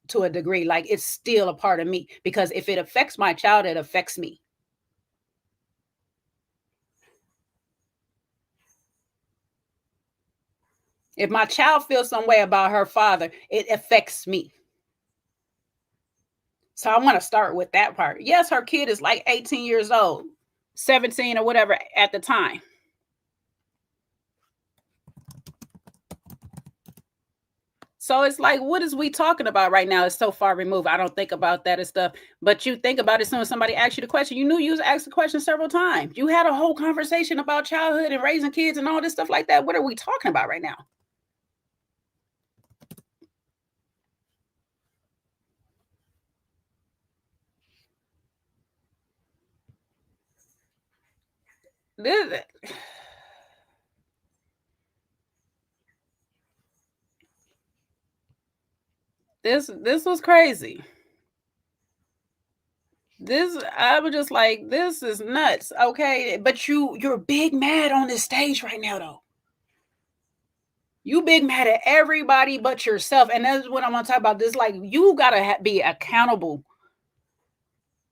to a degree. Like, it's still a part of me, because if it affects my child, it affects me. If my child feels some way about her father, it affects me. So I want to start with that part. Yes, her kid is like 18 years old, 17 or whatever at the time. So it's like, what is we talking about right now? It's so far removed. I don't think about that and stuff. But you think about it as soon as somebody asks you the question. You knew you was asked the question several times. You had a whole conversation about childhood and raising kids and all this stuff like that. What are we talking about right now? This was crazy. I was just like, this is nuts. Okay, but you're big mad on this stage right now, though. You big mad at everybody but yourself, and that's what I'm gonna talk about. This, like, you gotta be accountable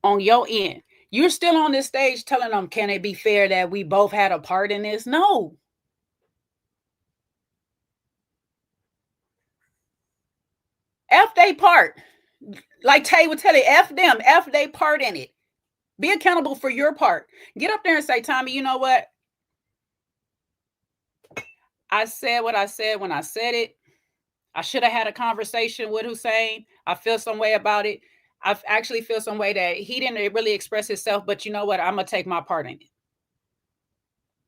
on your end. You're still on this stage telling them, can it be fair that we both had a part in this? No. F they part. Like Tay would tell you, F them, F they part in it. Be accountable for your part. Get up there and say, Tommy, you know what? I said what I said when I said it. I should have had a conversation with Hussein. I feel some way about it. I actually feel some way that he didn't really express himself, but you know what? I'm going to take my part in it.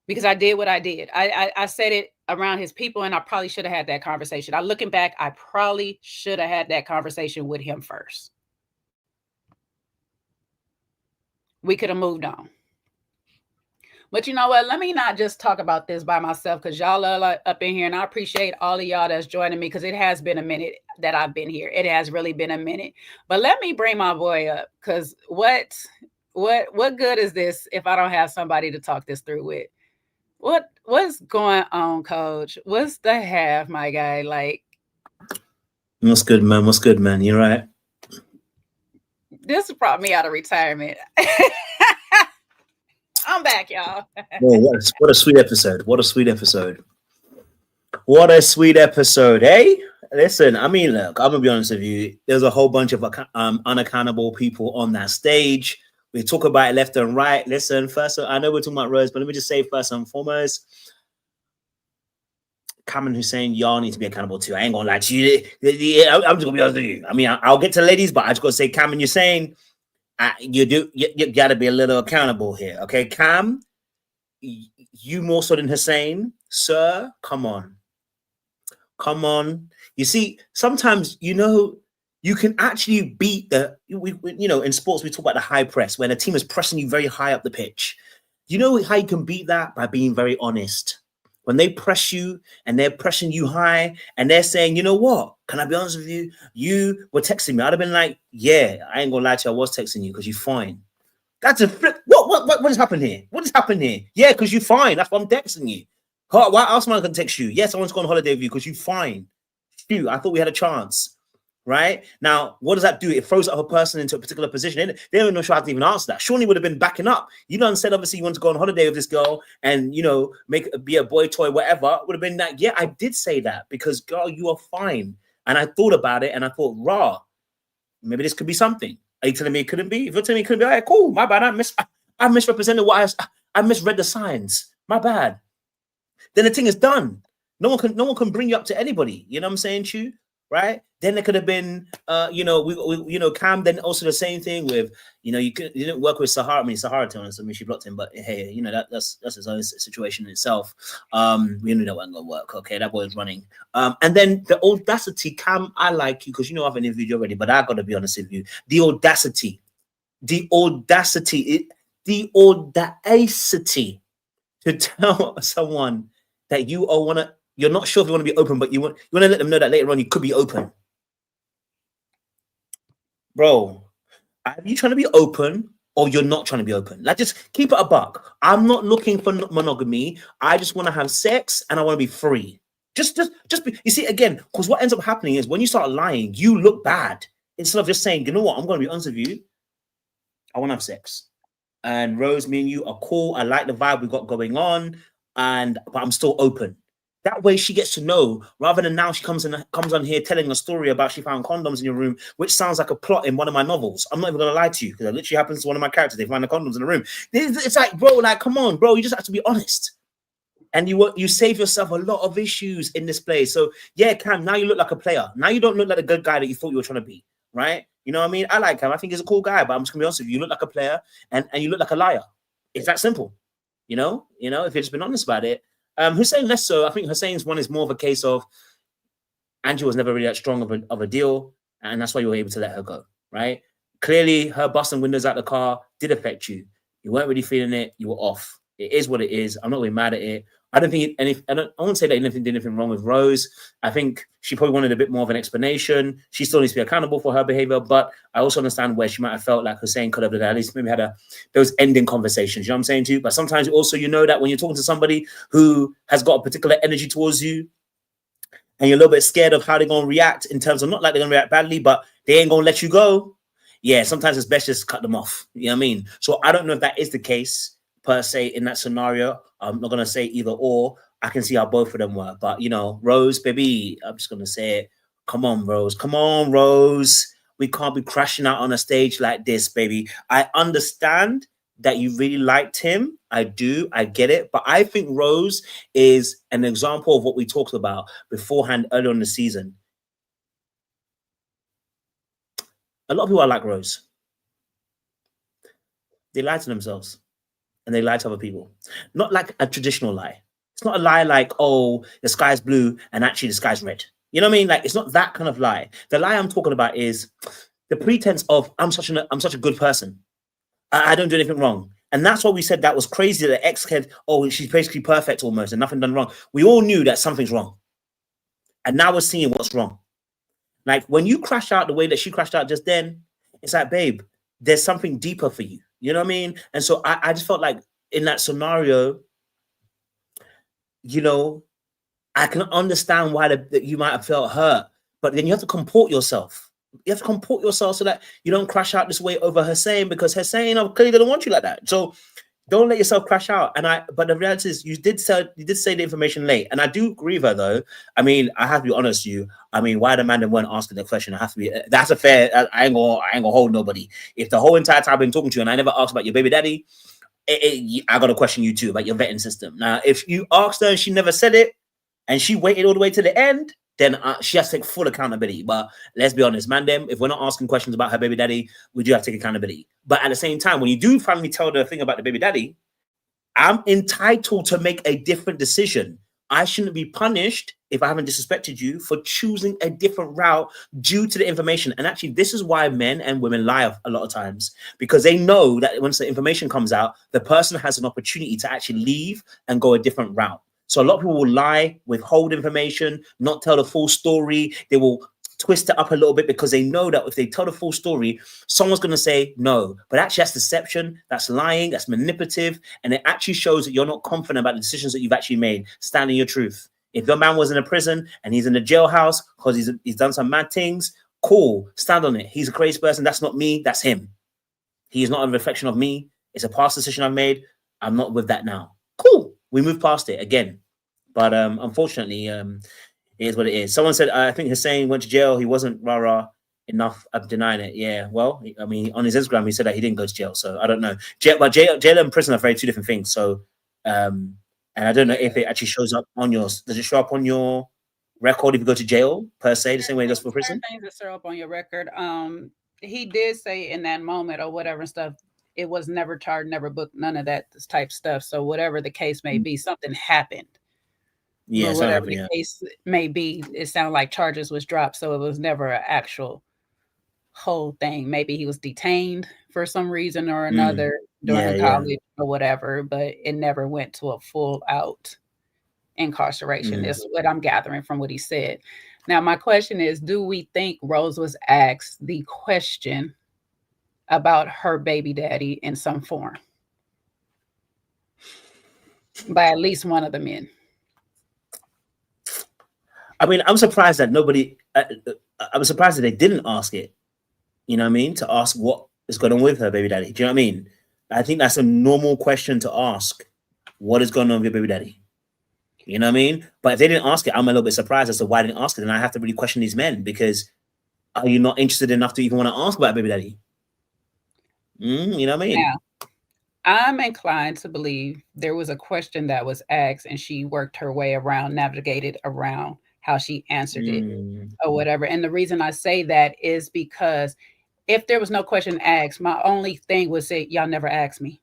Because I did what I did. I said it around his people, and I probably should have had that conversation. Looking back, I probably should have had that conversation with him first. We could have moved on. But you know what? Let me not just talk about this by myself, because y'all are up in here, and I appreciate all of y'all that's joining me, because it has been a minute that I've been here. It has really been a minute. But let me bring my boy up, because what good is this if I don't have somebody to talk this through with? What's going on, Coach? What's the half, my guy? Like, what's good, man? What's good, man? You right? This brought me out of retirement. I'm back, y'all. Whoa, what a sweet episode. What a sweet episode. What a sweet episode, eh? Listen, I mean, look, I'm going to be honest with you. There's a whole bunch of unaccountable people on that stage. We talk about it left and right. Listen, first, I know we're talking about Rose, but let me just say first and foremost, Cam and Hussein, y'all need to be accountable too. I ain't going to lie to you. I'm just going to be honest with you. I mean, I'll get to ladies, but I just got to say, Cam and Hussein, you got to be a little accountable here, okay? Cam, you more so than Hussein, sir. Come on. You see, sometimes you can actually beat in sports we talk about the high press, when a team is pressing you very high up the pitch. You know how you can beat that? By being very honest. When they press you and they're pressing you high and they're saying, you know what? Can I be honest with you? You were texting me. I'd have been like, yeah, I ain't gonna lie to you. I was texting you because you're fine. That's a flip. What has happened here? What has happened here? Yeah, because you're fine. That's why I'm texting you. Why else am I gonna text you? Yes, I want to go on holiday with you because you're fine. Shoot, I thought we had a chance. Right? Now, what does that do? It throws up a person into a particular position. They don't know how to even answer that. Shawnee would have been backing up. You know, said obviously you want to go on holiday with this girl and, be a boy toy, whatever. Would have been like, yeah, I did say that because, girl, you are fine. And I thought about it and I thought, maybe this could be something. Are you telling me it couldn't be? If you're telling me it couldn't be, all right, cool. My bad. I misrepresented I misread the signs. My bad. Then the thing is done. No one can bring you up to anybody. You know what I'm saying, Chu? Right? Then there could have been, Cam. Then also the same thing with, you didn't work with Sahara. I mean, Sahara told us. I mean, she blocked him, but hey, that's his own situation in itself. We knew that wasn't gonna work. Okay, that boy is running. And then the audacity, Cam. I like you because I've interviewed you already, but I gotta be honest with you. The audacity to tell someone that you're not sure if you want to be open, but you want to let them know that later on you could be open. Bro, are you trying to be open or you're not trying to be open? Like, just keep it a buck. I'm not looking for monogamy. I just want to have sex and I want to be free. Just be, you see, again, because what ends up happening is when you start lying, you look bad. Instead of just saying, you know what, I'm going to be honest with you, I want to have sex. And Rose, me and you are cool. I like the vibe we got going on, but I'm still open. That way she gets to know, rather than now she comes on here telling a story about she found condoms in your room, which sounds like a plot in one of my novels. I'm not even gonna lie to you, because it literally happens to one of my characters. They find the condoms in the room. It's like, bro, like, come on, bro, you just have to be honest. And you save yourself a lot of issues in this place. So yeah, Cam, now you look like a player. Now you don't look like the good guy that you thought you were trying to be, right? You know what I mean? I like Cam. I think he's a cool guy, but I'm just gonna be honest with you. You look like a player and you look like a liar. It's that simple. You know, if you've just been honest about it. Hussein less so. I think Hussein's one is more of a case of Angie was never really that strong of a deal, and that's why you were able to let her go, right? Clearly, her busting windows out the car did affect you. You weren't really feeling it. You were off. It is what it is. I'm not really mad at it. I don't think I won't say that anything did anything wrong with Rose. I think she probably wanted a bit more of an explanation. She still needs to be accountable for her behavior, but I also understand where she might have felt like Hussein could have at least maybe had those ending conversations. You know what I'm saying to you? But sometimes also that when you're talking to somebody who has got a particular energy towards you, and you're a little bit scared of how they're going to react in terms of not like they're going to react badly, but they ain't going to let you go. Yeah, sometimes it's best just cut them off. You know what I mean? So I don't know if that is the case per se in that scenario. I'm not going to say either or. I can see how both of them were. But, Rose, baby, I'm just going to say it. Come on, Rose. Come on, Rose. We can't be crashing out on a stage like this, baby. I understand that you really liked him. I do. I get it. But I think Rose is an example of what we talked about beforehand earlier in the season. A lot of people are like Rose. They lie to themselves and they lie to other people. Not like a traditional lie. It's not a lie like, oh, the sky's blue and actually the sky's red. You know what I mean? Like, it's not that kind of lie. The lie I'm talking about is the pretense of I'm such a good person. I don't do anything wrong. And that's what we said that was crazy. That the ex had, oh, she's basically perfect almost and nothing done wrong. We all knew that something's wrong. And now we're seeing what's wrong. Like when you crash out the way that she crashed out just then, it's like, babe, there's something deeper for you. You know what I mean? And so I just felt like in that scenario, I can understand why that you might have felt hurt, but then you have to comport yourself. You have to comport yourself so that you don't crash out this way over Hussein, because Hussein clearly doesn't want you like that. So don't let yourself crash out. But the reality is, you did say the information late, and I do agree with her though. I mean, I have to be honest with you. I mean, why the man that weren't asking the question? I have to be. That's a fair. I ain't gonna hold nobody. If the whole entire time I've been talking to you and I never asked about your baby daddy, I got to question you too about your vetting system. Now, if you asked her and she never said it, and she waited all the way to the end, then she has to take full accountability. But let's be honest, man, if we're not asking questions about her baby daddy, we do have to take accountability. But at the same time, when you do finally tell the thing about the baby daddy, I'm entitled to make a different decision. I shouldn't be punished if I haven't disrespected you for choosing a different route due to the information. And actually, this is why men and women lie a lot of times, because they know that once the information comes out, the person has an opportunity to actually leave and go a different route. So a lot of people will lie, withhold information, not tell the full story. They will twist it up a little bit because they know that if they tell the full story, someone's going to say no. But actually, that's deception, that's lying, that's manipulative. And it actually shows that you're not confident about the decisions that you've actually made. Stand in your truth. If your man was in a prison and he's in a jailhouse because he's done some mad things, cool, stand on it. He's a crazy person. That's not me. That's him. He is not a reflection of me. It's a past decision I've made. I'm not with that now. Cool. We move past it again. But unfortunately, it is what it is. Someone said, I think Hussein went to jail. He wasn't rah-rah enough. I'm denying it. Yeah, well, I mean, on his Instagram, he said that he didn't go to jail. So I don't know. But jail and prison are very two different things. So, and I don't know if it actually shows up on yours. Does it show up on your record if you go to jail, per se, the same way it does for prison? Things that show up on your record. He did say in that moment or whatever stuff, it was never charged, never booked, none of that type stuff. So whatever the case may be, something happened. Yeah, whatever the case may be, it sounded like charges was dropped, so it was never an actual whole thing. Maybe he was detained for some reason or another during college or whatever, but it never went to a full out incarceration. Is what I'm gathering from what he said. Now, my question is, do we think Rose was asked the question about her baby daddy in some form by at least one of the men? I mean, I'm surprised that nobody. I'm surprised that they didn't ask it. You know what I mean? To ask what is going on with her baby daddy. Do you know what I mean? I think that's a normal question to ask. What is going on with your baby daddy? You know what I mean? But if they didn't ask it, I'm a little bit surprised as to why they didn't ask it. And I have to really question these men, because are you not interested enough to even want to ask about baby daddy? You know what I mean? Now, I'm inclined to believe there was a question that was asked and she worked her way around, navigated around how she answered it or whatever. And the reason I say that is because if there was no question asked, my only thing was say, y'all never asked me.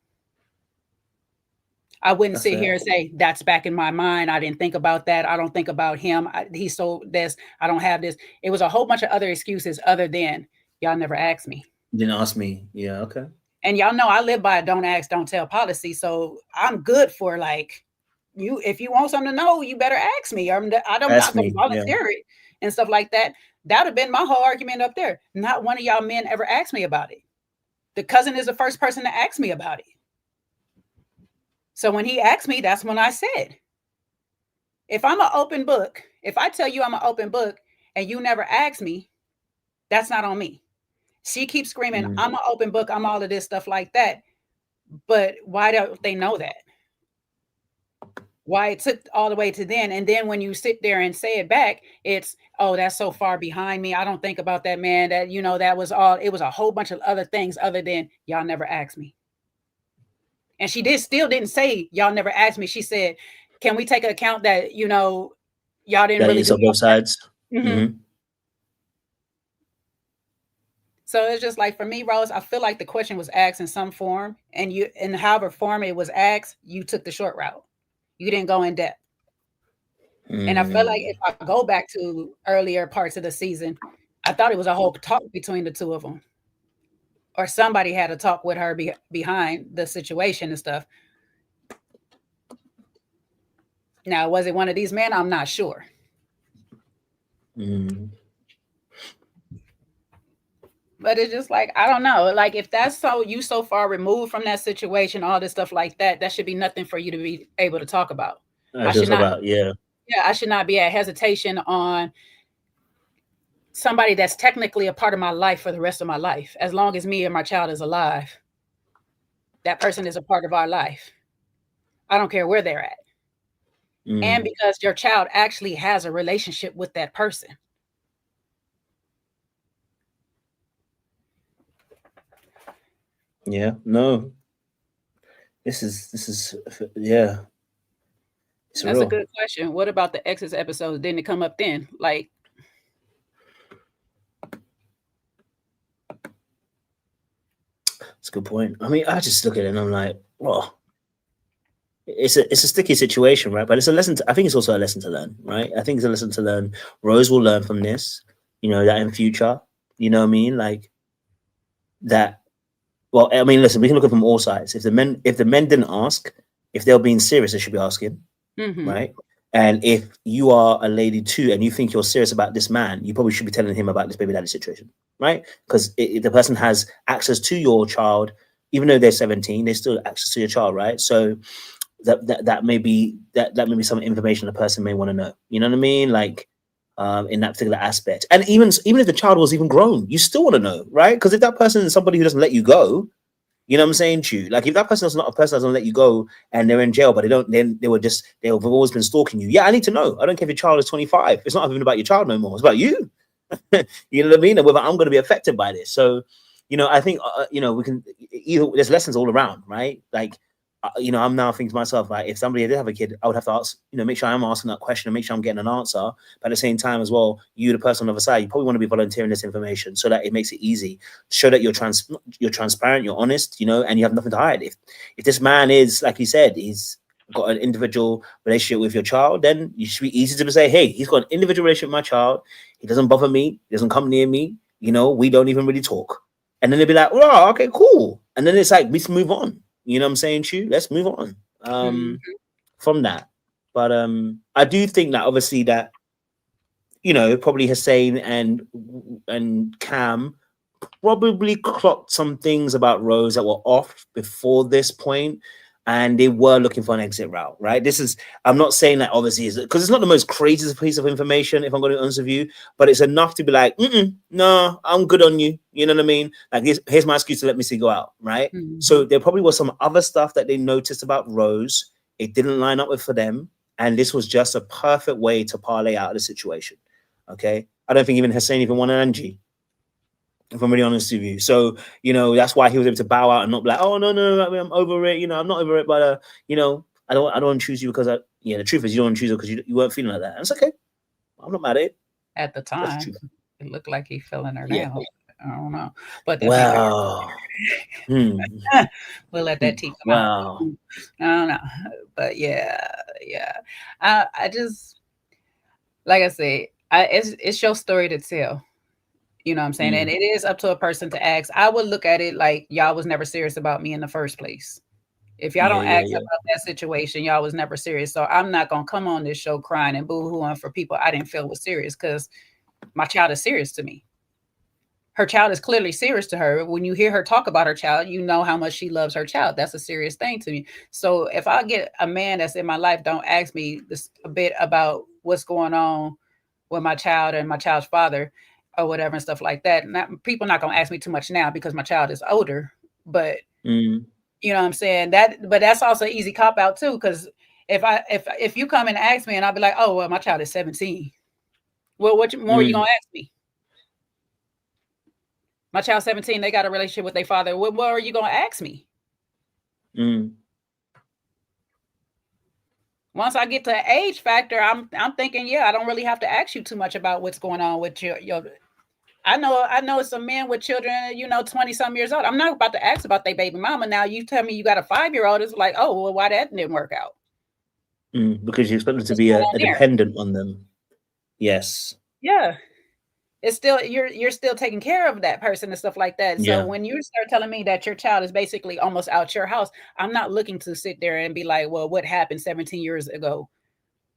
I wouldn't sit here and say, that's back in my mind. I didn't think about that. I don't think about him. He sold this. I don't have this. It was a whole bunch of other excuses other than y'all never asked me. You didn't ask me. Yeah, okay. And y'all know I live by a don't ask, don't tell policy. So I'm good for like, you, if you want something to know, you better ask me. I'm not going to volunteer it and stuff like that. That would have been my whole argument up there. Not one of y'all men ever asked me about it. The cousin is the first person to ask me about it. So when he asked me, that's when I said, if I'm an open book, if I tell you I'm an open book and you never ask me, that's not on me. She keeps screaming, I'm an open book, I'm all of this stuff like that. But why don't they know that? Why it took all the way to then. And then when you sit there and say it back, it's, oh, that's so far behind me. I don't think about that, man. That, you know, that was all, it was a whole bunch of other things other than y'all never asked me. And she still didn't say y'all never asked me. She said, can we take an account that, you know, y'all didn't really do both sides? So it's just like, for me, Rose, I feel like the question was asked in some form, and you, in however form it was asked, you took the short route. You didn't go in depth. And I feel like if I go back to earlier parts of the season, I thought it was a whole talk between the two of them. Or somebody had a talk with her behind the situation and stuff. Now, was it one of these men? I'm not sure. But it's just like, I don't know. Like, if that's so far removed from that situation, all this stuff like that, that should be nothing for you to be able to talk about. I should not. Yeah, I should not be at hesitation on somebody that's technically a part of my life for the rest of my life. As long as me and my child is alive, that person is a part of our life. I don't care where they're at. And because your child actually has a relationship with that person. Yeah, no. This is yeah. That's a good question. What about the Exes episodes? Didn't it come up then? Like, that's a good point. I mean, I just look at it and I'm like, well, it's a sticky situation, right? But it's a lesson. I think it's also a lesson to learn, right? I think it's a lesson to learn. Rose will learn from this, you know, that in future, you know what I mean, like that. Well, I mean, listen, we can look at from all sides. If the men didn't ask, if they're being serious, they should be asking, right? And if you are a lady too, and you think you're serious about this man, you probably should be telling him about this baby daddy situation, right? Because if the person has access to your child, even though they're 17, they still have access to your child, right? So that may be some information the person may want to know. You know what I mean? Like in that particular aspect. And even if the child was even grown, you still want to know, right? Because if that person is somebody who doesn't let you go, you know what I'm saying to you? Like if that person is not a person that doesn't let you go and they're in jail, but they've always been stalking you. Yeah, I need to know. I don't care if your child is 25. It's not even about your child no more. It's about you. You know what I mean? And whether I'm going to be affected by this. So, you know, I think, you know, we can either, there's lessons all around, right? Like, you know, I'm now thinking to myself, like, if somebody did have a kid, I would have to ask, you know, make sure I'm asking that question and make sure I'm getting an answer. But at the same time as well, you, the person on the other side, you probably want to be volunteering this information so that it makes it easy. Show that you're transparent, you're honest, you know, and you have nothing to hide. If this man is, like you said, he's got an individual relationship with your child, then you should be easy to say, hey, he's got an individual relationship with my child. He doesn't bother me. He doesn't come near me. You know, we don't even really talk. And then they'll be like, oh, okay, cool. And then it's like, we can move on. You know what I'm saying, Chu? Let's move on from that. But I do think that obviously that, you know, probably Hussein and Cam probably clocked some things about Rose that were off before this point. and they were looking for an exit route, right? This is, I'm not saying that obviously is because it's not the most craziest piece of information, if I'm going to be honest with you, but it's enough to be like, no, I'm good on you. You know what I mean? Like, here's my excuse to let Missy go out, right? Mm-hmm. So there probably was some other stuff that they noticed about Rose. It didn't line up with for them. And this was just a perfect way to parlay out of the situation. Okay. I don't think even Hussein even wanted Angie, if I'm really honest with you. So, you know, that's why he was able to bow out and not be like, oh, no, I'm over it. You know, I'm not over it, but, you know, I don't want to choose you because the truth is you don't want to choose her because you weren't feeling like that. And it's okay. I'm not mad at it. At the time, it looked like he feeling her now. I don't know. But that's wow. we'll let that teach them out. I don't know. But yeah. I just, like I said, it's your story to tell. You know what I'm saying? And it is up to a person to ask. I would look at it like y'all was never serious about me in the first place. If y'all don't ask about that situation, y'all was never serious. So I'm not going to come on this show crying and boo-hooing for people I didn't feel was serious, because my child is serious to me. Her child is clearly serious to her. When you hear her talk about her child, you know how much she loves her child. That's a serious thing to me. So if I get a man that's in my life, don't ask me a bit about what's going on with my child and my child's father or whatever and stuff like that. People not going to ask me too much now because my child is older, but you know what I'm saying? But that's also an easy cop out too. Cause if you come and ask me and I'll be like, oh, well, my child is 17. Well, what more are you going to ask me? My child's 17. They got a relationship with their father. What more are you going to ask me? Once I get to the age factor, I'm thinking, I don't really have to ask you too much about what's going on with your I know some men with children, 20 some years old. I'm not about to ask about their baby mama. Now you tell me you got a 5-year-old. It's like, oh, well, why that didn't work out? Because you expect them to be a dependent on them. Yes. Yeah. It's still, you're still taking care of that person and stuff like that. So when you start telling me that your child is basically almost out your house, I'm not looking to sit there and be like, well, what happened 17 years ago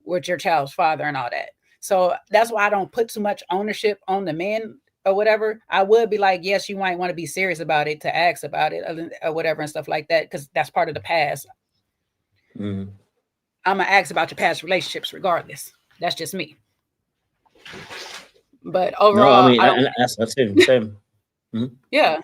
with your child's father and all that. So that's why I don't put too much ownership on the men or whatever. I would be like, yes, you might want to be serious about it, to ask about it or whatever and stuff like that, because that's part of the past. I'm gonna ask about your past relationships regardless. That's just me. But overall, no, I mean, that's same. Yeah.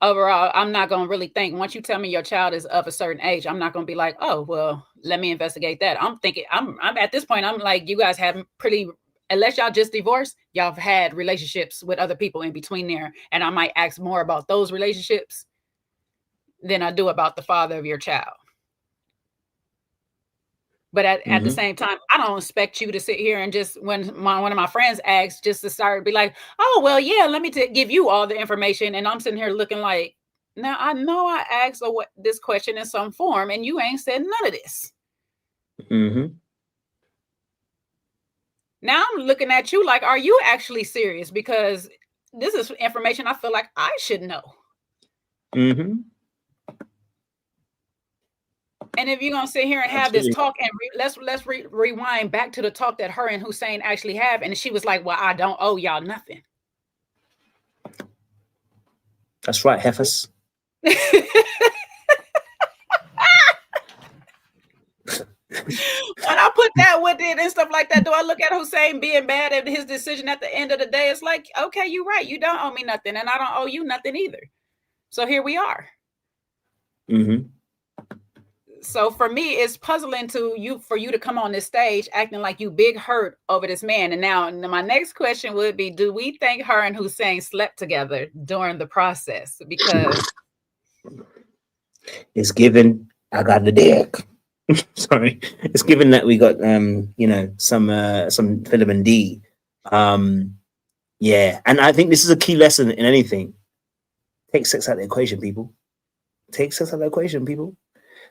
Overall, I'm not going to really think, once you tell me your child is of a certain age, I'm not going to be like, oh, well, let me investigate that. I'm thinking, I'm at this point, I'm like, you guys have unless y'all just divorced, y'all have had relationships with other people in between there. And I might ask more about those relationships than I do about the father of your child. But at the same time, I don't expect you to sit here and just, when one of my friends asks, just to start be like, oh, well, yeah, let me give you all the information. And I'm sitting here looking like, now I know I asked this question in some form and you ain't said none of this. Now I'm looking at you like, are you actually serious? Because this is information I feel like I should know. And if you're going to sit here and have this talk, and let's rewind back to the talk that her and Hussein actually have. And she was like, well, I don't owe y'all nothing. That's right, heifers. When I put that with it and stuff like that, do I look at Hussein being bad at his decision at the end of the day? It's like, okay, you're right. You don't owe me nothing, and I don't owe you nothing either. So here we are. So for me, it's puzzling for you to come on this stage acting like you big hurt over this man. And now my next question would be, do we think her and Hussein slept together during the process? Because it's given, I got the dick. Sorry, it's given that we got some vitamin D. And I think this is a key lesson in anything. Take sex out of the equation, people. Take sex out of the equation, people.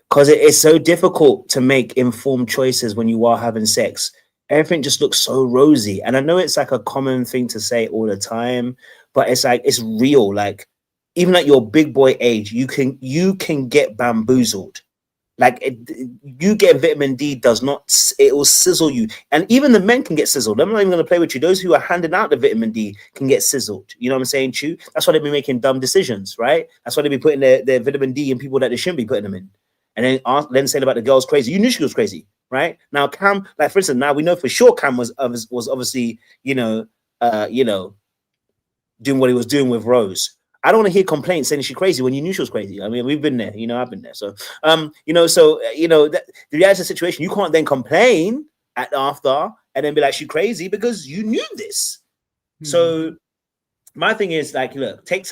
Because it is so difficult to make informed choices when you are having sex. Everything just looks so rosy. And I know it's like a common thing to say all the time, but it's like, it's real. Like, even at your big boy age, you can get bamboozled. Like, you get vitamin D it will sizzle you. And even the men can get sizzled. I'm not even going to play with you. Those who are handing out the vitamin D can get sizzled. You know what I'm saying, Chu? That's why they be making dumb decisions, right? That's why they be putting their vitamin D in people that they shouldn't be putting them in. and then saying about the girl's crazy. You knew she was crazy, right? Now Cam, like for instance, now we know for sure Cam was obviously, doing what he was doing with Rose. I don't want to hear complaints saying she's crazy when you knew she was crazy. I mean, we've been there, I've been there. So, the reality of the situation, you can't then complain after and then be like, she's crazy because you knew this. So my thing is like, look, take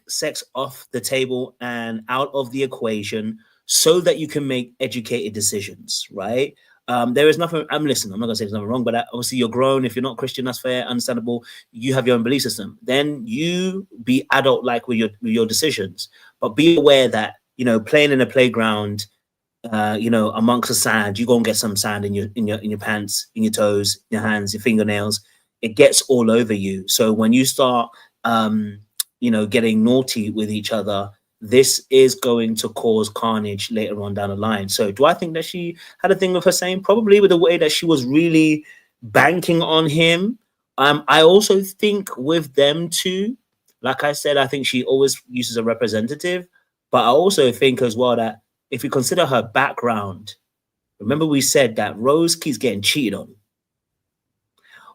sex off the table and out of the equation so that you can make educated decisions, right? There is nothing. I'm not gonna say there's nothing wrong, but obviously you're grown. If you're not Christian, that's fair, understandable. You have your own belief system. Then you be adult-like with your decisions, but be aware that playing in a playground, amongst the sand, you go and get some sand in your pants, in your toes, your hands, your fingernails. It gets all over you. So when you start, getting naughty with each other, this is going to cause carnage later on down the line. So do I think that she had a thing with Hussein? Probably, with the way that she was really banking on him. I also think with them too, like I said, I think she always uses a representative. But I also think as well that if you consider her background, remember we said that Rose keeps getting cheated on.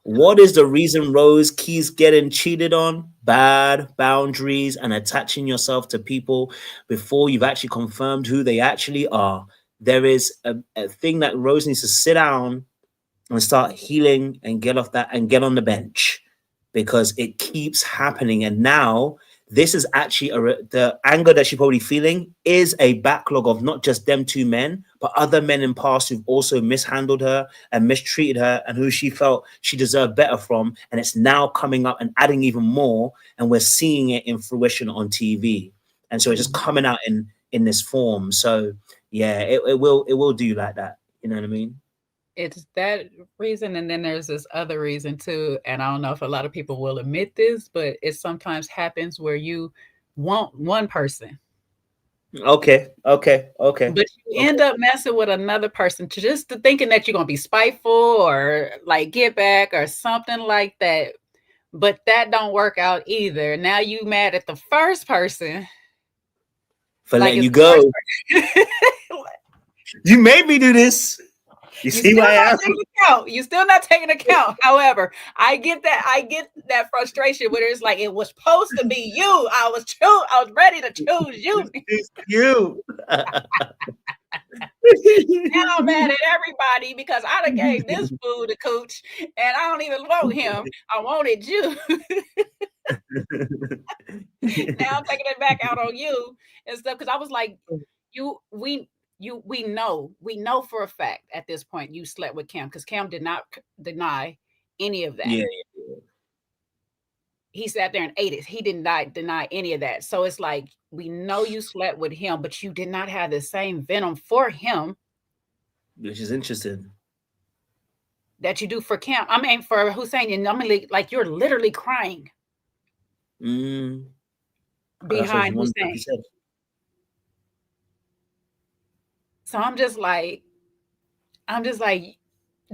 What is the reason Rose keeps getting cheated on? Bad boundaries and attaching yourself to people before you've actually confirmed who they actually are. There is a thing that Rose needs to sit down and start healing and get off that and get on the bench, because it keeps happening. And now this is actually the anger that she's probably feeling is a backlog of not just them two men, but other men in past who've also mishandled her and mistreated her and who she felt she deserved better from. And it's now coming up and adding even more. And we're seeing it in fruition on TV. And so it's just coming out in this form. So yeah, it will do like that. You know what I mean? It's that reason, and then there's this other reason too, and I don't know if a lot of people will admit this, but it sometimes happens where you want one person, Okay. but you end up messing with another person just to thinking that you're gonna be spiteful or like get back or something like that, but that don't work out either. Now you mad at the first person for like letting you go. You made me do this. You see why I am? You're still not taking account. However, I get that frustration where it's like it was supposed to be you. I was ready to choose you. You. Now I'm mad at everybody because I done gave this fool to Cooch and I don't even want him. I wanted you. Now I'm taking it back out on you and stuff because I was like, we know for a fact at this point you slept with Cam because Cam did not deny any of that. Yeah. He sat there and ate it. He did not deny any of that. So it's like, we know you slept with him, but you did not have the same venom for him. Which is interesting. That you do for Cam. I mean, for Hussein, and I mean, like you're literally crying behind Hussein. So I'm just like,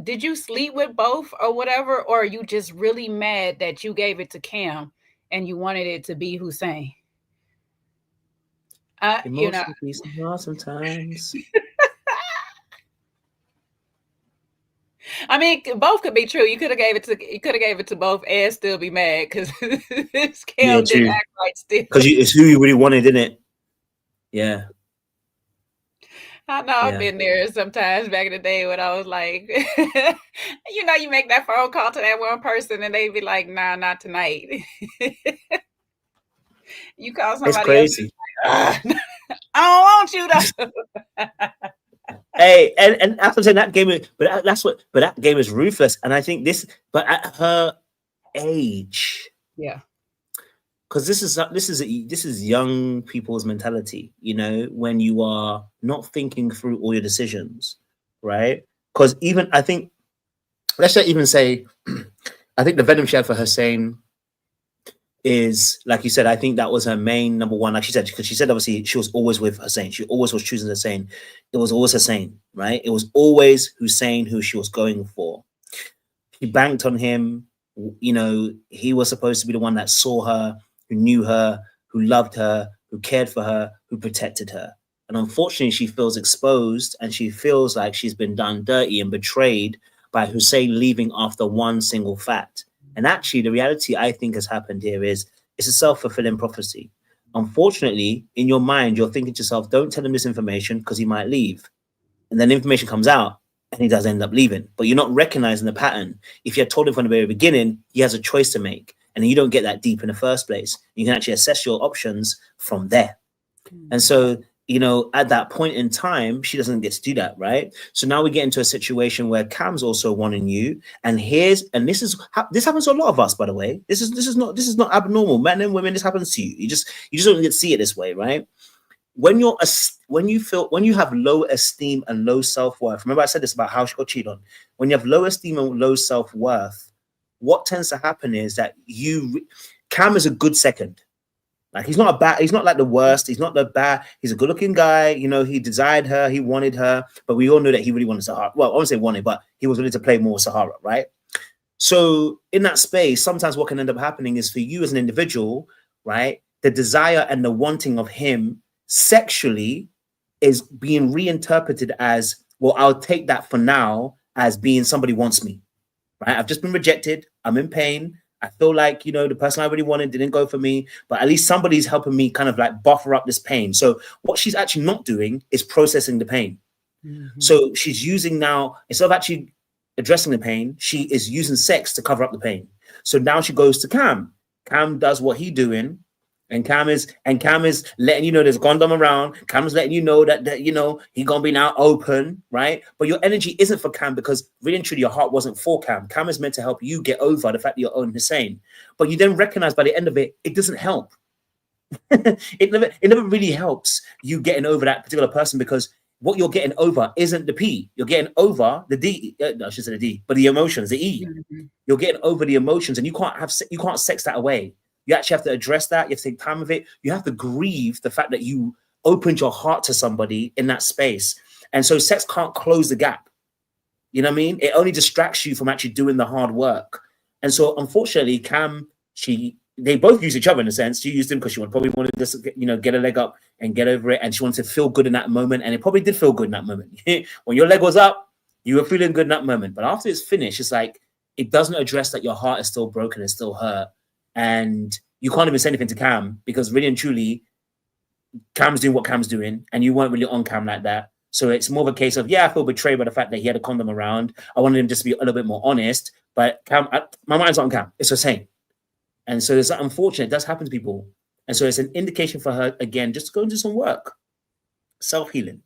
did you sleep with both or whatever? Or are you just really mad that you gave it to Cam and you wanted it to be Hussein? Sometimes. I mean, both could be true. You could have gave it to both and still be mad because Cam didn't act right still. Because it's who you really wanted, isn't it? Yeah. I know I've been there sometimes back in the day when I was like, you make that phone call to that one person and they be like, nah, not tonight. You call somebody it's crazy. Else, like, I don't want you to. Hey, and after saying that game, but that game is ruthless. And I think but at her age, yeah. Because this is young people's mentality, when you are not thinking through all your decisions, right? Because even I think, let's not even say, I think the venom she had for Hussein is, like you said, I think that was her main number one. Like she said, because she said obviously she was always with Hussein. She always was choosing Hussein. It was always Hussein, right? It was always Hussein who she was going for. She banked on him. He was supposed to be the one that saw her, who knew her, who loved her, who cared for her, who protected her. And unfortunately, she feels exposed and she feels like she's been done dirty and betrayed by Hussein leaving after one single fact. And actually, the reality I think has happened here is it's a self-fulfilling prophecy. Unfortunately, in your mind, you're thinking to yourself, don't tell him this information because he might leave. And then the information comes out and he does end up leaving. But you're not recognizing the pattern. If you had told him from the very beginning, he has a choice to make. And you don't get that deep in the first place. You can actually assess your options from there. And so, you know, at that point in time, she doesn't get to do that, right? So now we get into a situation where Cam's also wanting you, and this happens to a lot of us, by the way. This is not abnormal, men and women. This happens to you. You just don't get to see it this way, right? When you have low esteem and low self-worth. Remember, I said this about how she got cheated on. When you have low esteem and low self-worth, what tends to happen is that Cam is a good second. Like he's not like the worst. He's not the bad. He's a good-looking guy. You know, he desired her. He wanted her. But we all know that he really wanted Sahara. Well, I won't say wanted, but he was willing to play more Sahara, right? So in that space, sometimes what can end up happening is for you as an individual, right? The desire and the wanting of him sexually is being reinterpreted as, well, I'll take that for now as being somebody wants me, right? I've just been rejected. I'm in pain. I feel like, you know, the person I really wanted didn't go for me, but at least somebody's helping me kind of like buffer up this pain. So what she's actually not doing is processing the pain. Mm-hmm. So she's using now, instead of actually addressing the pain, she is using sex to cover up the pain. So now she goes to Cam. Cam does what he doing. And Cam is letting you know there's a condom around. Cam is letting you know that you know he's gonna be now open, right? But your energy isn't for Cam because really and truly your heart wasn't for Cam. Cam is meant to help you get over the fact that you're owning Hussein. But you then recognize by the end of it, it doesn't help. it never really helps you getting over that particular person because what you're getting over isn't the P. You're getting over the D. I should say the D, but the emotions, the E. Mm-hmm. You're getting over the emotions, and you can't sex that away. You actually have to address that. You have to take time with it. You have to grieve the fact that you opened your heart to somebody in that space. And so sex can't close the gap. You know what I mean? It only distracts you from actually doing the hard work. And so unfortunately, Cam, they both use each other in a sense. She used him because she probably wanted to, you know, get a leg up and get over it. And she wanted to feel good in that moment. And it probably did feel good in that moment. When your leg was up, you were feeling good in that moment. But after it's finished, it's like, it doesn't address that your heart is still broken and still hurt. And you can't even say anything to Cam because really and truly, Cam's doing what Cam's doing, and you weren't really on Cam like that. So it's more of a case of, yeah, I feel betrayed by the fact that he had a condom around. I wanted him just to be a little bit more honest, but Cam, my mind's not on Cam. It's Hussein. And so it's unfortunate. It does happen to people. And so it's an indication for her, again, just to go and do some work. Self-healing.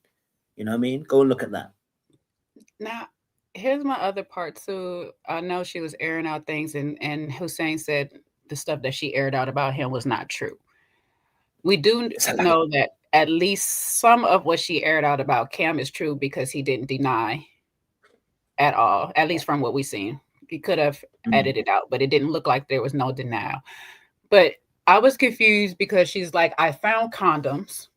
You know what I mean? Go and look at that. Now, here's my other part too. I know she was airing out things, and Hussein said the stuff that she aired out about him was not true. We do know that at least some of what she aired out about Cam is true because he didn't deny at all, at least from what we've seen. He could have edited out, but it didn't look like there was no denial. But I was confused because she's like, I found condoms.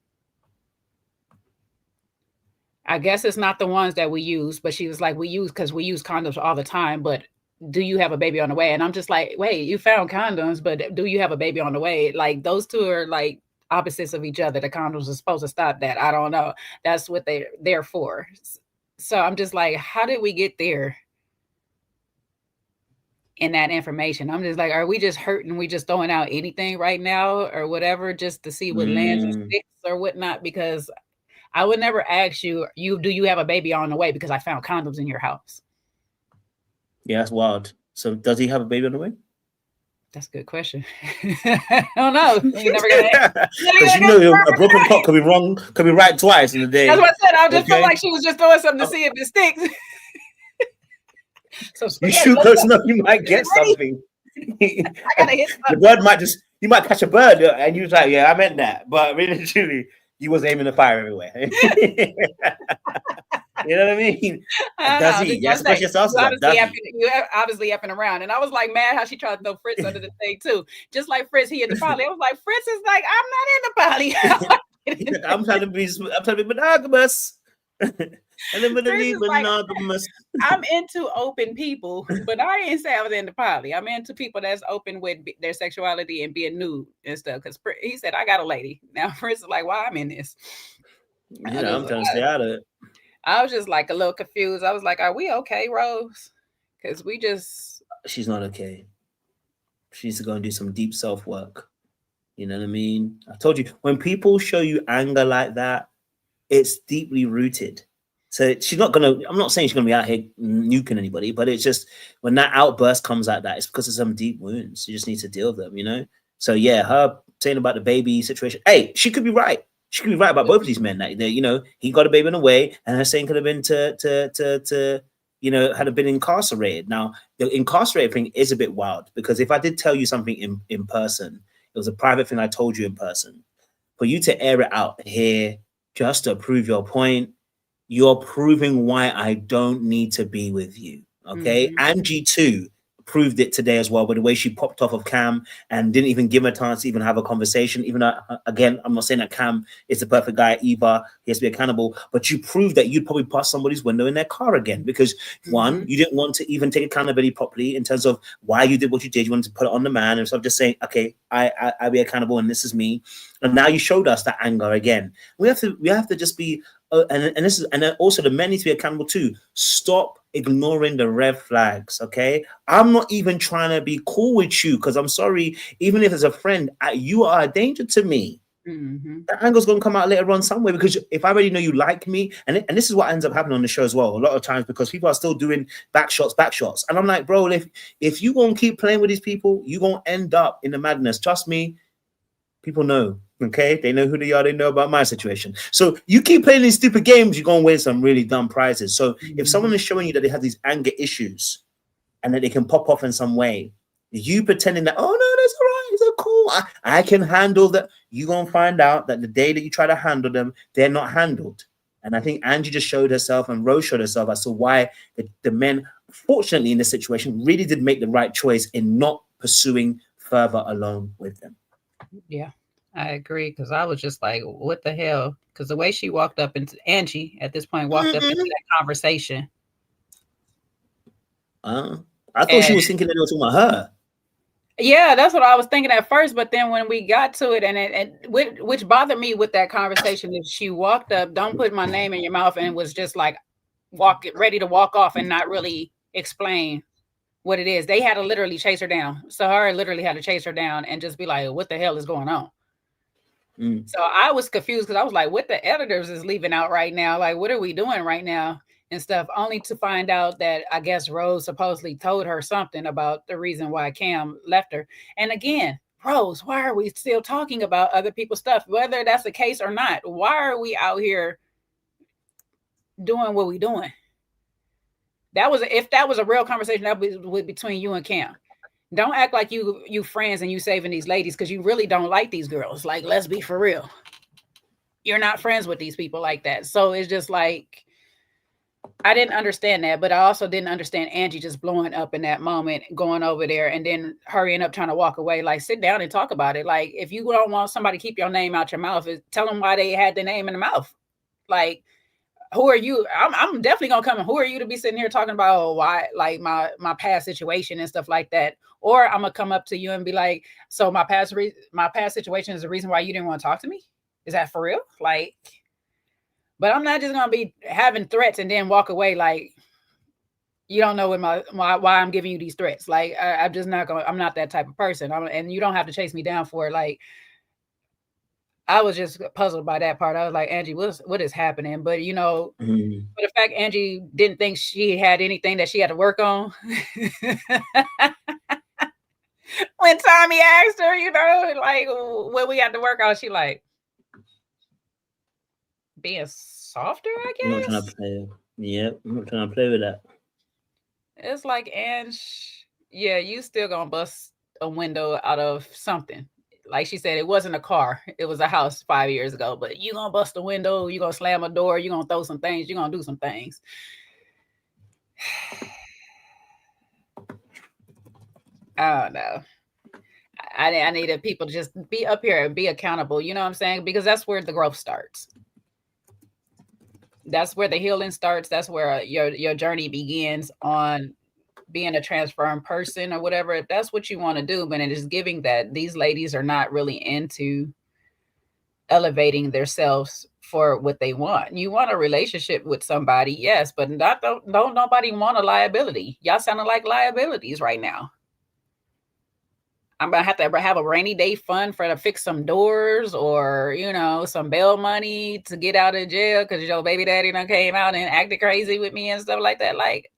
I guess it's not the ones that we use, but she was like, we use condoms all the time, but do you have a baby on the way? And I'm just like, wait, you found condoms, but do you have a baby on the way? Like those two are like opposites of each other. The condoms are supposed to stop that. I don't know. That's what they're there for. So I'm just like, how did we get there in that information? I'm just like, are we just hurting? We just throwing out anything right now or whatever, just to see what lands and sticks or whatnot? Because I would never ask you, do you have a baby on the way? Because I found condoms in your house. Yeah, that's wild. So does he have a baby on the way? That's a good question. I don't know. You're never gonna because you know a broken clock could be wrong, could be right twice in a day. That's what I said. I just felt like she was just throwing something to see if it sticks. So you shoot close enough, you might get something. I gotta hit something. The bird you might catch a bird, and you was like, yeah, I meant that. But really, truly, you was aiming the fire everywhere. You know what I mean? Does he? Yes, you obviously effing around. And I was like mad how she tried to throw Fritz under the thing too. Just like Fritz, he in the poly. I was like, Fritz is like, I'm not in the poly. I'm trying to be monogamous. And then be monogamous. Like, I'm into open people, but I didn't say I was into poly. I'm into people that's open with their sexuality and being nude and stuff. Because he said, I got a lady. Now Fritz is like, why I'm in this? You know, I'm trying to stay out of it. I was just like a little confused. I was like, are we okay, Rose? Because we just... She's not okay. She needs to go and do some deep self work. You know what I mean? I told you, when people show you anger like that, it's deeply rooted. So she's not gonna. I'm not saying she's gonna be out here nuking anybody, but it's just when that outburst comes like that, it's because of some deep wounds. You just need to deal with them, you know. So yeah, her saying about the baby situation. Hey, she could be right. She could be right about both of these men. That you know, he got a baby in a way, and her saying could have been to you know, had been incarcerated. Now the incarcerated thing is a bit wild because if I did tell you something in person, it was a private thing I told you in person. For you to air it out here just to prove your point, you're proving why I don't need to be with you. Okay. Angie too proved it today as well by the way she popped off of Cam and didn't even give him a chance to even have a conversation. Even though, again, I'm not saying that Cam is the perfect guy either. He has to be accountable, but you proved that you'd probably pass somebody's window in their car again because one, you didn't want to even take accountability properly in terms of why you did what you did. You wanted to put it on the man instead of just saying, okay, I'll be accountable and this is me. And now you showed us that anger again. We have to just be and this is, and then also the men need to be accountable too. Stop ignoring the red flags. Okay, I'm not even trying to be cool with you because I'm sorry. Even if as a friend, you are a danger to me. That angle's gonna come out later on somewhere because if I already know you like me, and this is what ends up happening on the show as well. A lot of times because people are still doing back shots, and I'm like, bro, if you gonna keep playing with these people, you gonna end up in the madness. Trust me, people know. Okay, they know who they are. They know about my situation. So you keep playing these stupid games, you're gonna win some really dumb prizes. So if someone is showing you that they have these anger issues and that they can pop off in some way, you pretending that, oh no, that's all right, it's cool, I can handle that. You're gonna find out that the day that you try to handle them, they're not handled. And I think Angie just showed herself and Rose showed herself as to why the men, fortunately in this situation, really did make the right choice in not pursuing further alone with them. Yeah. I agree because I was just like, what the hell? Because the way she walked up into Angie at this point walked up into that conversation. I thought she was thinking that it was talking about her. Yeah, that's what I was thinking at first. But then when we got to it, and which bothered me with that conversation is she walked up, don't put my name in your mouth, and was just like ready to walk off and not really explain what it is. They had to literally chase her down. Sahara literally had to chase her down and just be like, what the hell is going on? So I was confused because I was like, what the editors is leaving out right now? Like, what are we doing right now and stuff? Only to find out that I guess Rose supposedly told her something about the reason why Cam left her. And again, Rose, why are we still talking about other people's stuff? Whether that's the case or not, why are we out here doing what we doing? If that was a real conversation, that would be between you and Cam. Don't act like you friends and you saving these ladies because you really don't like these girls. Like, let's be for real. You're not friends with these people like that. So it's just like, I didn't understand that, but I also didn't understand Angie just blowing up in that moment, going over there and then hurrying up, trying to walk away. Like, sit down and talk about it. Like, if you don't want somebody to keep your name out your mouth, tell them why they had the name in the mouth. Like, who are you? I'm definitely gonna come. Who are you to be sitting here talking about why, like my past situation and stuff like that? Or I'm gonna come up to you and be like, so my past situation is the reason why you didn't want to talk to me? Is that for real? Like, but I'm not just gonna be having threats and then walk away like you don't know why I'm giving you these threats. Like, I'm just not gonna. I'm not that type of person. And you don't have to chase me down for it. Like, I was just puzzled by that part. I was like, Angie, what is happening? But you know, for the fact Angie didn't think she had anything that she had to work on. When Tommy asked her, you know, like what we had to work on, she like being softer, I guess. I'm not trying to play. Yep, I'm not trying to play with that. It's like, Ange, yeah, you still gonna bust a window out of something. Like she said, it wasn't a car, it was a house 5 years ago, but you gonna bust a window, you gonna slam a door, you gonna throw some things, you gonna do some things. I don't know. I needed people to just be up here and be accountable, you know what I'm saying? Because that's where the growth starts. That's where the healing starts. That's where your journey begins on being a transformed person or whatever. If that's what you want to do, but it is giving that these ladies are not really into elevating themselves for what they want. You want a relationship with somebody, yes, but don't nobody want a liability. Y'all sounding like liabilities right now. I'm gonna have to have a rainy day fund to fix some doors, or some bail money to get out of jail because your baby daddy done came out and acted crazy with me and stuff like that. Like,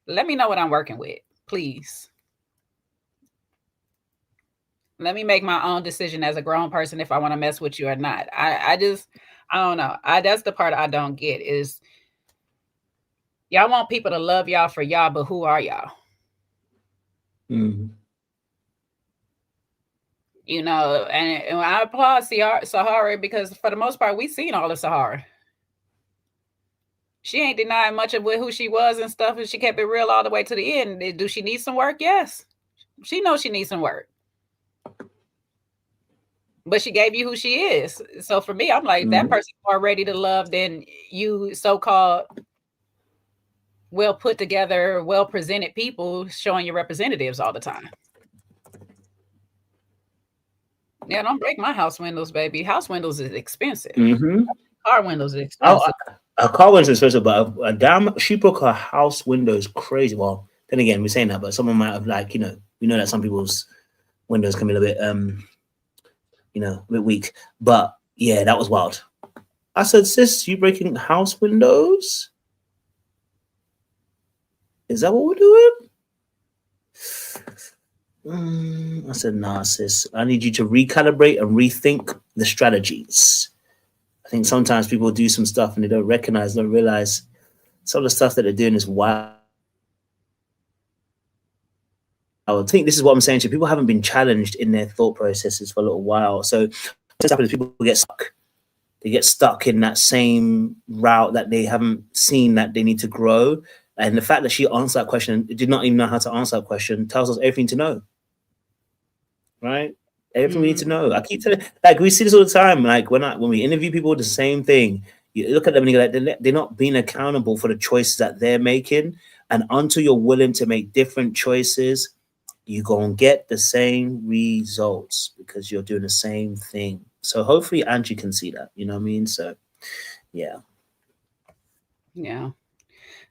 let me know what I'm working with, please. Let me make my own decision as a grown person if I want to mess with you or not. I don't know. That's the part I don't get is y'all want people to love y'all for y'all, but who are y'all? Mm. And I applaud Sahara because for the most part, we've seen all of Sahara. She ain't denying much of who she was and stuff, and she kept it real all the way to the end. Do she need some work? Yes. She knows she needs some work. But she gave you who she is. So for me, I'm like, that person's more ready to love than you so-called well put together, well presented people showing your representatives all the time. Yeah, don't break my house windows, baby. House windows is expensive. Car windows is expensive. A car windows is expensive, but a damn she broke her house windows crazy. Well, then again, we're saying that, but someone might have we know that some people's windows can be a little bit a bit weak. But yeah, that was wild. I said, sis, you breaking house windows? Is that what we're doing? I said, nah, sis. I need you to recalibrate and rethink the strategies. I think sometimes people do some stuff and they don't realize some of the stuff that they're doing is wild. I think this is what I'm saying to you. People haven't been challenged in their thought processes for a little while. So what happens is people get stuck. They get stuck in that same route that they haven't seen that they need to grow. And the fact that she answered that question and did not even know how to answer that question tells us everything to know. Right? Everything we need to know. I keep telling, we see this all the time. Like when we interview people, the same thing. You look at them and you go, like, they're not being accountable for the choices that they're making. And until you're willing to make different choices, you're going to get the same results because you're doing the same thing. So hopefully Angie can see that. You know what I mean? So, yeah. Yeah.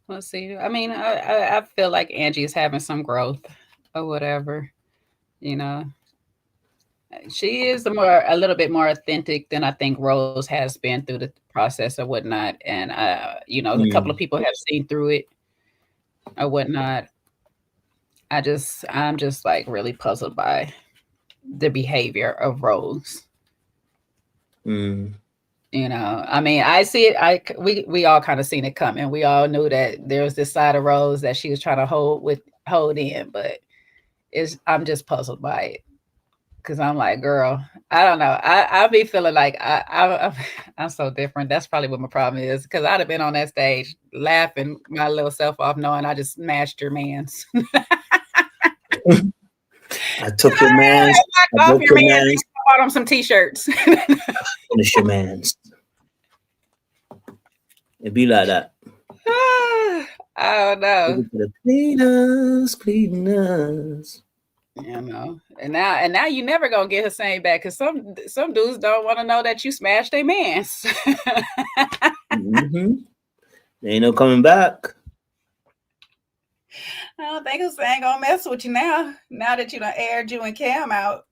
Let's see. I mean, I feel like Angie is having some growth or whatever. She is a little bit more authentic than I think Rose has been through the process or whatnot. And, a couple of people have seen through it or whatnot. I'm just like really puzzled by the behavior of Rose. I mean, I see it. We all kind of seen it coming. We all knew that there was this side of Rose that she was trying to hold in, but I'm just puzzled by it because I'm like, girl, I don't know. I be feeling like I'm so different. That's probably what my problem is because I'd have been on that stage laughing my little self off, knowing I just smashed your man's. I took your man's. I broke your man's. I bought him some t-shirts. Finish your man's. It'd be like that. I don't know. Cleaners. And now you never gonna get Hussein back because some dudes don't want to know that you smashed their mans. There ain't no coming back. I don't think Hussein gonna mess with you now that you done aired you and Cam out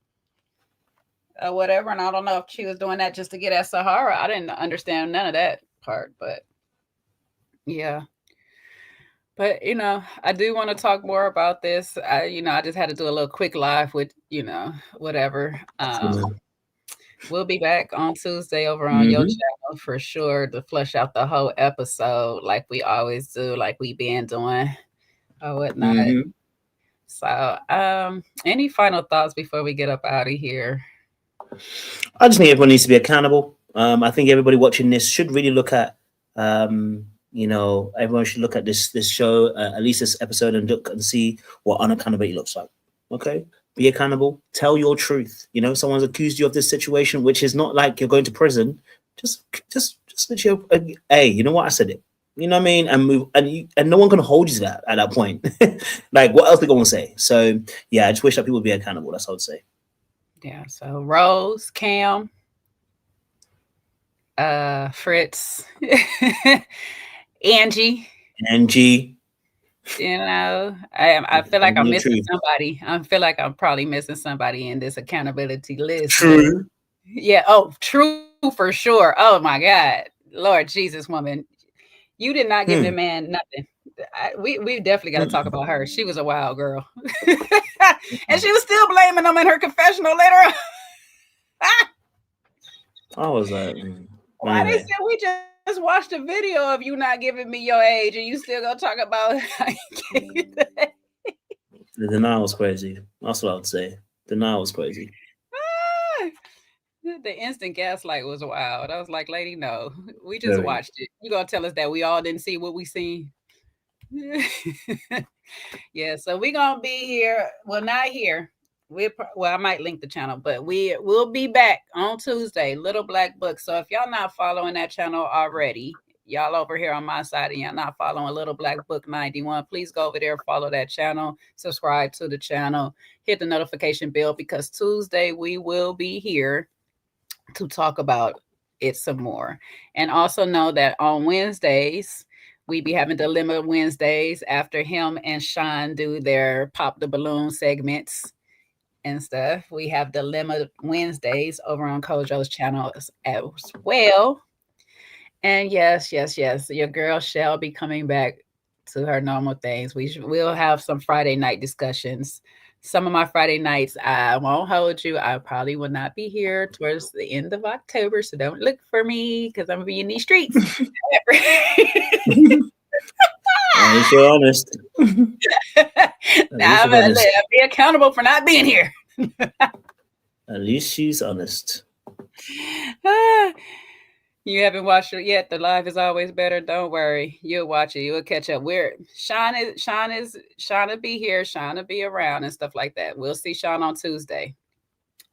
or whatever. And I don't know if she was doing that just to get at Sahara. I didn't understand none of that part, but yeah. But I do want to talk more about this. I just had to do a little quick live with whatever. We'll be back on Tuesday over on your channel for sure to flush out the whole episode like we always do, like we been doing or whatnot. So, any final thoughts before we get up out of here? I just think everyone needs to be accountable. I think everybody watching this should really look at. Everyone should look at this show, at least this episode, and look and see what unaccountability looks like. Okay, be accountable. Tell your truth. Someone's accused you of this situation, which is not like you're going to prison. Just literally, hey, you know what? I said it. You know what I mean? And move, and no one can hold you to that at that point. Like, what else they gonna say? So yeah, I just wish that people would be accountable. That's what I would say. Yeah. So Rose, Cam, Fritz, Angie. Angie. You know, I feel like I'm missing True. somebody. I feel like I'm probably missing somebody in this accountability list. True. Yeah. Oh, true for sure. Oh my God, Lord Jesus, woman, you did not give the man nothing. We definitely got to talk about her. She was a wild girl, and she was still blaming them in her confessional later on. I was like, Why anyway. they said we just watched a video of you not giving me your age, and you still gonna talk about how you gave you the age. The denial was crazy. That's what I would say. Denial was crazy. The instant gaslight was wild. I was like, lady, no, we just Very. watched it. You gonna tell us that we all didn't see what we seen? Yeah, so we're gonna be here. Well, not here. Well, I might link the channel, but we'll be back on Tuesday, Little Black Book. So if y'all not following that channel already, y'all over here on my side and y'all not following Little Black Book 91, please go over there, follow that channel, subscribe to the channel, hit the notification bell, because Tuesday we will be here to talk about it some more. And also know that on Wednesdays, we be having Dilemma Wednesdays after him and Sean do their Pop the Balloon segments and stuff. We have Dilemma Wednesdays over on Kojo's channel as well. And yes, your girl shall be coming back to her normal things. We'll have some Friday night discussions. Some of my Friday nights, I won't hold you. I probably will not be here towards the end of October, so don't look for me because I'm gonna be in these streets. At least you're honest. Now I'm gonna be accountable for not being here. At least she's honest. You haven't watched it yet. The live is always better. Don't worry, you'll watch it. You'll catch up. Sean will be here. Sean will be around and stuff like that. We'll see Sean on Tuesday.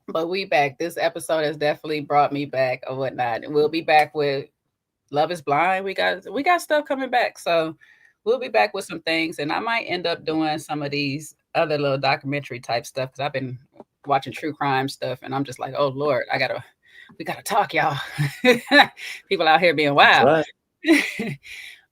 But we back. This episode has definitely brought me back or whatnot. We'll be back with Love is Blind. We got stuff coming back. So we'll be back with some things. And I might end up doing some of these other little documentary type stuff because I've been watching true crime stuff. And I'm just like, oh Lord, we gotta talk, y'all. People out here being wild. Right.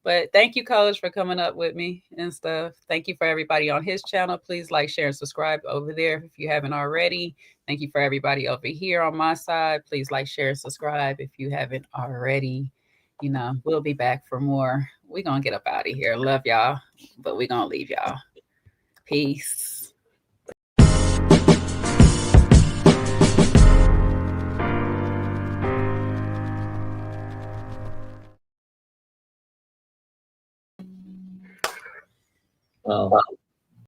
But thank you, Coach, for coming up with me and stuff. Thank you for everybody on his channel. Please like, share, and subscribe over there if you haven't already. Thank you for everybody over here on my side. Please like, share, and subscribe if you haven't already. You know, we'll be back for more. We're gonna get up out of here. Love y'all, but we're gonna leave y'all. Peace. Well,